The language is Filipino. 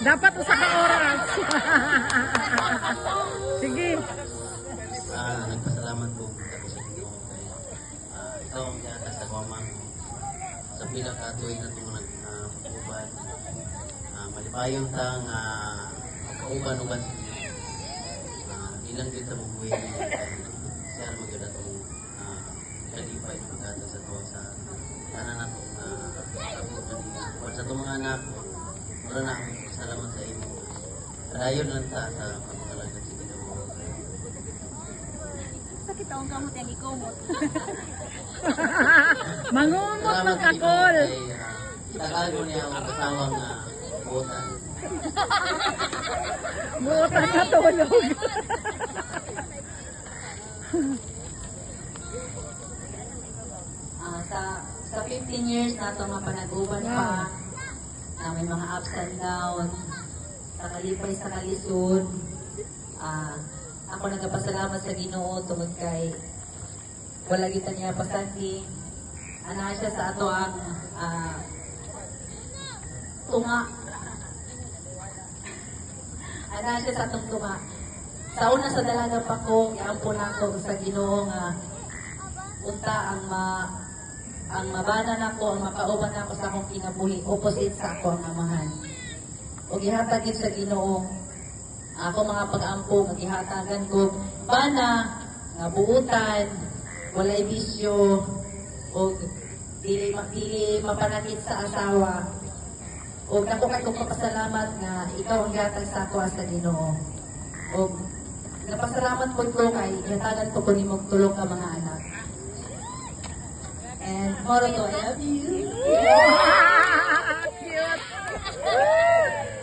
Dapat usa ka oras. Sige. Nagpasalamat po ako sa inyo kay ikaw ang kaya sa komang sa pila ka tuig na itong nag-uban. Malipayong tang kauban-uban sa inyo. Ilang kita mo buhay siya na maganda itong kalipay na magkata sa to sa tanan na itong sa itong mga anak wala na akong salamat sa inyo. Padayon lang ta sa pagkakalaga sa inyo. Sakit akong kamot yung ikumot. Mangumot magkakol. Itakago niya ang kasawang butan. Buotan sa tulog. Sa 15 years na ito mga panag-uban pa, na may mga ups and downs, sa kalipay sa kalisod, ako nagpasalamat sa Ginoo tungod kay wala kita niya pasandi. Ana siya sa ato ang tunga. Ana siya sa atong tunga. Sa una sa dalaga pa ko, iampo na ko sa Ginoo nga unta ang mabana nako, ang makauban nako sa akong kinabuhi, opposite sa ako ang amahan. O gihatag sa Ginoo ako mga pag-ampo, magihatagan ko bana nga buutan, walay bisyo, o dili mapanakit sa asawa. O nako kay kong papasalamat nga ikaw ang gihatag sa ako sa Ginoo. O napasalamat po ko kay ihatagan ko nimong tulong ka mga anak. And moro to, I love you. Cute.